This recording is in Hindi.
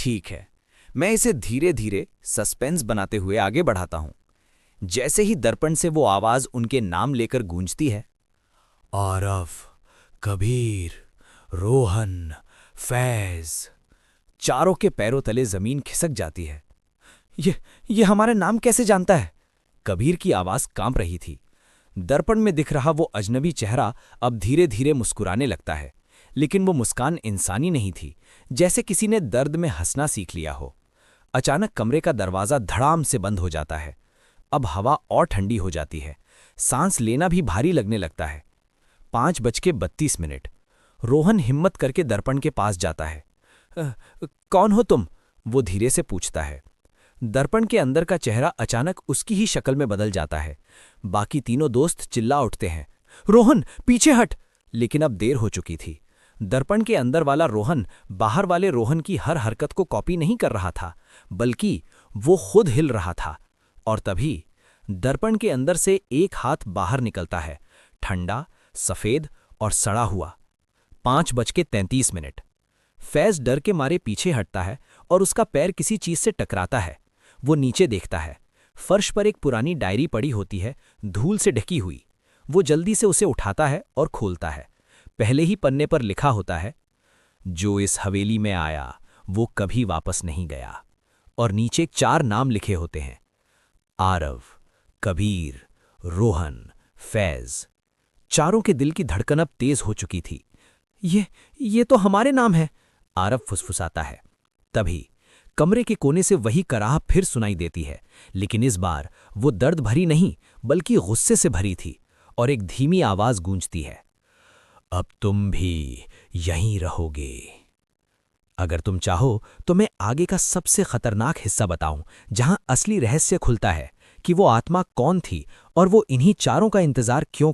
ठीक है, मैं इसे धीरे धीरे सस्पेंस बनाते हुए आगे बढ़ाता हूं। जैसे ही दर्पण से वो आवाज उनके नाम लेकर गूंजती है, आरव, कबीर, रोहन, फैज, चारों के पैरों तले जमीन खिसक जाती है। ये हमारे नाम कैसे जानता है? कबीर की आवाज कांप रही थी। दर्पण में दिख रहा वो अजनबी चेहरा अब धीरे धीरे मुस्कुराने लगता है, लेकिन वो मुस्कान इंसानी नहीं थी, जैसे किसी ने दर्द में हंसना सीख लिया हो। अचानक कमरे का दरवाजा धड़ाम से बंद हो जाता है। अब हवा और ठंडी हो जाती है, सांस लेना भी भारी लगने लगता है। 5:32। रोहन हिम्मत करके दर्पण के पास जाता है। कौन हो तुम? वो धीरे से पूछता है। दर्पण के अंदर का चेहरा अचानक उसकी ही शक्ल में बदल जाता है। बाकी तीनों दोस्त चिल्ला उठते हैं, रोहन पीछे हट! लेकिन अब देर हो चुकी थी। दर्पण के अंदर वाला रोहन बाहर वाले रोहन की हर हरकत को कॉपी नहीं कर रहा था, बल्कि वो खुद हिल रहा था। और तभी दर्पण के अंदर से एक हाथ बाहर निकलता है, ठंडा, सफेद और सड़ा हुआ। 5:33। फैज डर के मारे पीछे हटता है और उसका पैर किसी चीज से टकराता है। वो नीचे देखता है। फर्श पर एक पुरानी डायरी पड़ी होती है, धूल से ढकी हुई। वो जल्दी से उसे उठाता है और खोलता है। पहले ही पन्ने पर लिखा होता है, जो इस हवेली में आया वो कभी वापस नहीं गया। और नीचे 4 नाम लिखे होते हैं, आरव, कबीर, रोहन, फैज। चारों के दिल की धड़कन अब तेज हो चुकी थी। ये तो हमारे नाम है, आरव फुसफुसाता है। तभी कमरे के कोने से वही कराह फिर सुनाई देती है, लेकिन इस बार वो दर्द भरी नहीं बल्कि गुस्से से भरी थी। और एक धीमी आवाज गूंजती है, अब तुम भी यहीं रहोगे। अगर तुम चाहो तो मैं आगे का सबसे खतरनाक हिस्सा बताऊं, जहां असली रहस्य खुलता है कि वो आत्मा कौन थी और वो इन्हीं चारों का इंतजार क्यों